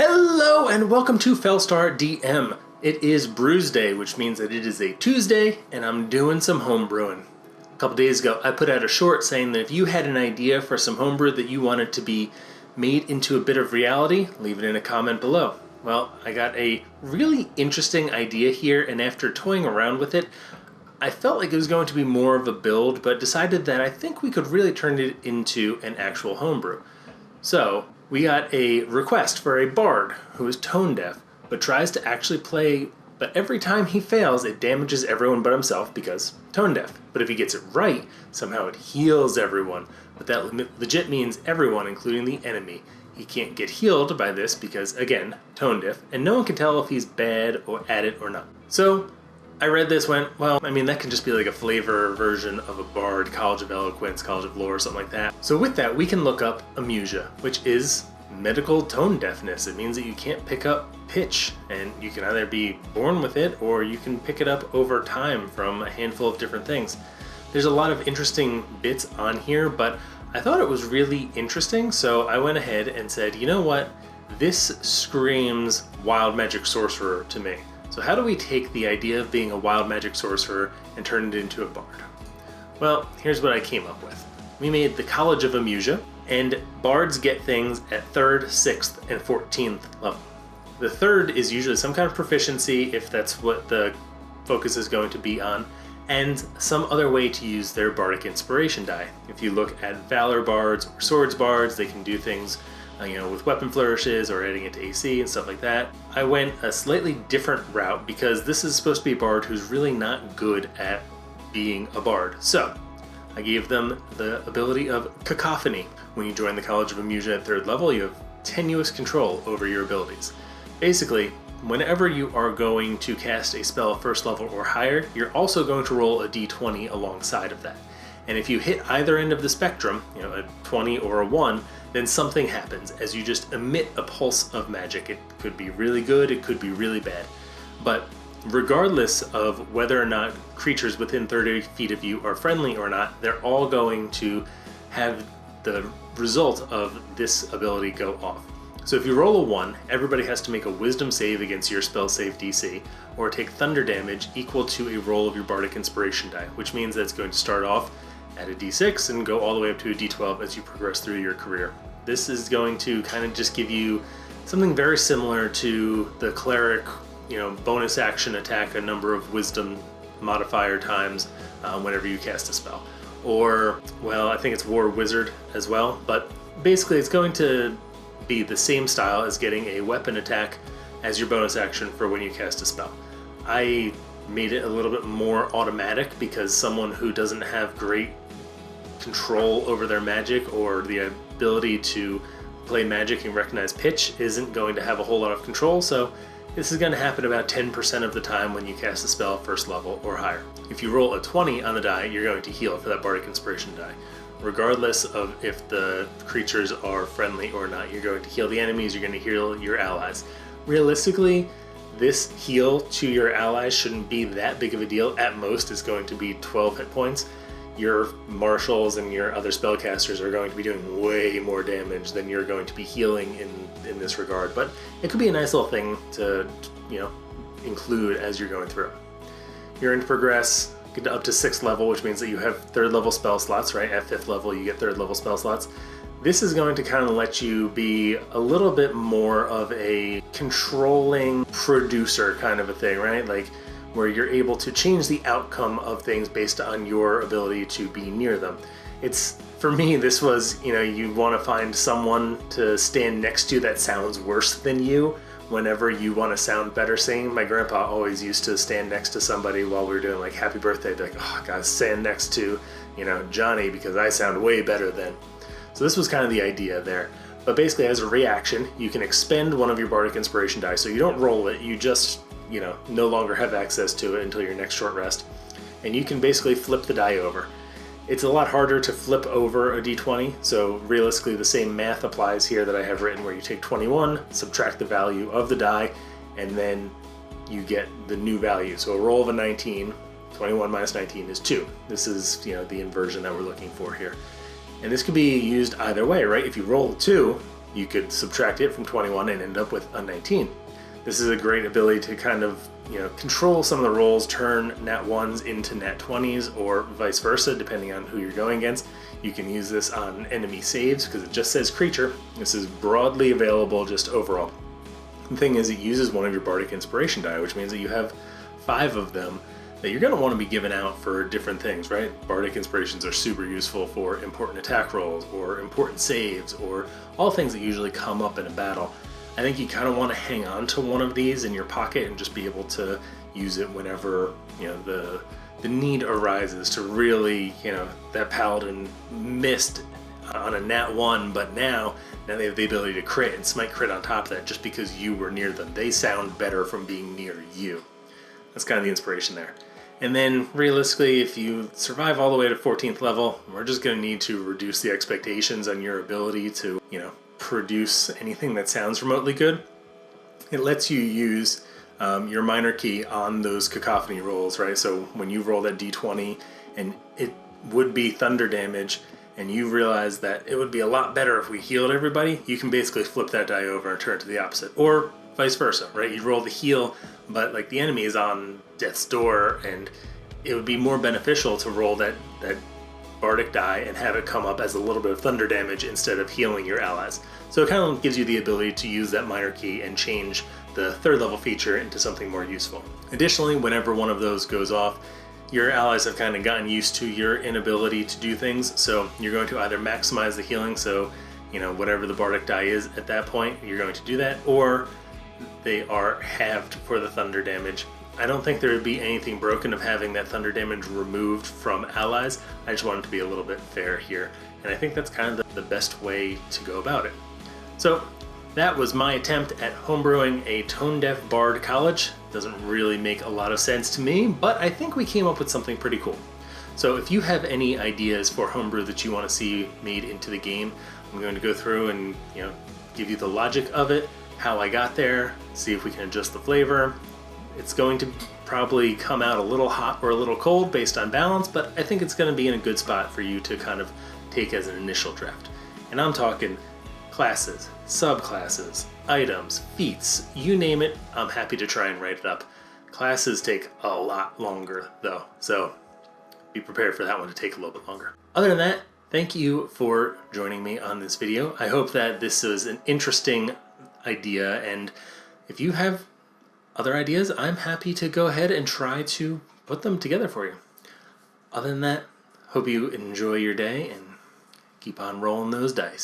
Hello and welcome to Felstar DM. It is Brews Day, which means that it is a Tuesday and I'm doing some homebrewing. A couple days ago, I put out a short saying that if you had an idea for some homebrew that you wanted to be made into a bit of reality, leave it in a comment below. Well, I got a really interesting idea here, and after toying around with it, I felt like it was going to be more of a build, but decided that I think we could really turn it into an actual homebrew. So, we got a request for a bard who is tone deaf, but tries to actually play, but every time he fails, it damages everyone but himself because tone deaf. But if he gets it right, somehow it heals everyone. But that legit means everyone, including the enemy. He can't get healed by this because, again, tone deaf, and no one can tell if he's bad or at it or not. So, I read this, went, well, I mean, that can just be like a flavor version of a bard, College of Eloquence, College of Lore, something like that. So with that, we can look up amusia, which is medical tone deafness. It means that you can't pick up pitch, and you can either be born with it, or you can pick it up over time from a handful of different things. There's a lot of interesting bits on here, but I thought it was really interesting, so I went ahead and said, you know what? This screams wild magic sorcerer to me. So how do we take the idea of being a wild magic sorcerer and turn it into a bard? Well, here's what I came up with. We made the College of Amusia, and bards get things at 3rd, 6th, and 14th level. The 3rd is usually some kind of proficiency, if that's what the focus is going to be on, and some other way to use their bardic inspiration die. If you look at Valor bards or Swords bards, they can do things with weapon flourishes or adding it to AC and stuff like that. I went a slightly different route because this is supposed to be a bard who's really not good at being a bard. So I gave them the ability of Cacophony. When you join the College of Amusia at 3rd level, you have tenuous control over your abilities. Basically, whenever you are going to cast a spell 1st level or higher, you're also going to roll a d20 alongside of that. And if you hit either end of the spectrum, a 20 or a 1, then something happens as you just emit a pulse of magic. It could be really good, it could be really bad. But regardless of whether or not creatures within 30 feet of you are friendly or not, they're all going to have the result of this ability go off. So if you roll a 1, everybody has to make a wisdom save against your spell save DC, or take thunder damage equal to a roll of your bardic inspiration die, which means that it's going to start off at a d6 and go all the way up to a d12 as you progress through your career. This is going to kind of just give you something very similar to the cleric, bonus action attack a number of wisdom modifier times whenever you cast a spell. Or, well, I think it's war wizard as well, but basically it's going to be the same style as getting a weapon attack as your bonus action for when you cast a spell. I made it a little bit more automatic because someone who doesn't have great control over their magic or the ability to play magic and recognize pitch isn't going to have a whole lot of control, so this is going to happen about 10% of the time when you cast a spell 1st level or higher. If you roll a 20 on the die, you're going to heal for that bardic inspiration die. Regardless of if the creatures are friendly or not, you're going to heal the enemies, you're going to heal your allies. Realistically, this heal to your allies shouldn't be that big of a deal. At most, it's going to be 12 hit points. Your marshals and your other spellcasters are going to be doing way more damage than you're going to be healing in this regard. But it could be a nice little thing to, include as you're going through. You're going to progress, get up to 6th level, which means that you have 3rd level spell slots, right? At 5th level, you get 3rd level spell slots. This is going to kind of let you be a little bit more of a controlling producer kind of a thing, right? Like where you're able to change the outcome of things based on your ability to be near them. For me, this was, you want to find someone to stand next to that sounds worse than you whenever you want to sound better singing. My grandpa always used to stand next to somebody while we were doing like happy birthday. He'd be like, oh, I gotta stand next to, Johnny because I sound way better than. So this was kind of the idea there. But basically as a reaction, you can expend one of your bardic inspiration die. So you don't roll it, you just, no longer have access to it until your next short rest. And you can basically flip the die over. It's a lot harder to flip over a d20, so realistically the same math applies here that I have written where you take 21, subtract the value of the die, and then you get the new value. So a roll of a 19, 21 minus 19 is 2. This is, the inversion that we're looking for here. And this could be used either way, right? If you roll a 2, you could subtract it from 21 and end up with a 19. This is a great ability to kind of, control some of the rolls, turn nat 1s into nat 20s or vice versa, depending on who you're going against. You can use this on enemy saves because it just says creature. This is broadly available just overall. The thing is, it uses one of your Bardic Inspiration die, which means that you have 5 of them that you're going to want to be giving out for different things, right? Bardic Inspirations are super useful for important attack rolls or important saves or all things that usually come up in a battle. I think you kind of want to hang on to one of these in your pocket and just be able to use it whenever, the need arises to really, that paladin missed on a nat 1, but now they have the ability to crit and smite crit on top of that just because you were near them. They sound better from being near you. That's kind of the inspiration there. And then realistically, if you survive all the way to 14th level, we're just going to need to reduce the expectations on your ability to, produce anything that sounds remotely good. It lets you use your minor key on those cacophony rolls, right? So when you roll that d20 and it would be thunder damage, and you realize that it would be a lot better if we healed everybody, you can basically flip that die over and turn it to the opposite. Or vice versa, right? You roll the heal, but like the enemy is on death's door, and it would be more beneficial to roll that Bardic die and have it come up as a little bit of thunder damage instead of healing your allies. So it kind of gives you the ability to use that minor key and change the 3rd level feature into something more useful. Additionally, whenever one of those goes off, your allies have kind of gotten used to your inability to do things, so you're going to either maximize the healing, so whatever the Bardic die is at that point, you're going to do that, or they are halved for the thunder damage. I don't think there would be anything broken of having that thunder damage removed from allies. I just wanted to be a little bit fair here, and I think that's kind of the best way to go about it. So that was my attempt at homebrewing a tone-deaf bard college. Doesn't really make a lot of sense to me, but I think we came up with something pretty cool. So if you have any ideas for homebrew that you want to see made into the game, I'm going to go through and give you the logic of it, how I got there, see if we can adjust the flavor. It's going to probably come out a little hot or a little cold based on balance, but I think it's going to be in a good spot for you to kind of take as an initial draft. And I'm talking classes, subclasses, items, feats, you name it, I'm happy to try and write it up. Classes take a lot longer though, so be prepared for that one to take a little bit longer. Other than that, thank you for joining me on this video. I hope that this was an interesting idea, and if you have other ideas, I'm happy to go ahead and try to put them together for you. Other than that, hope you enjoy your day and keep on rolling those dice.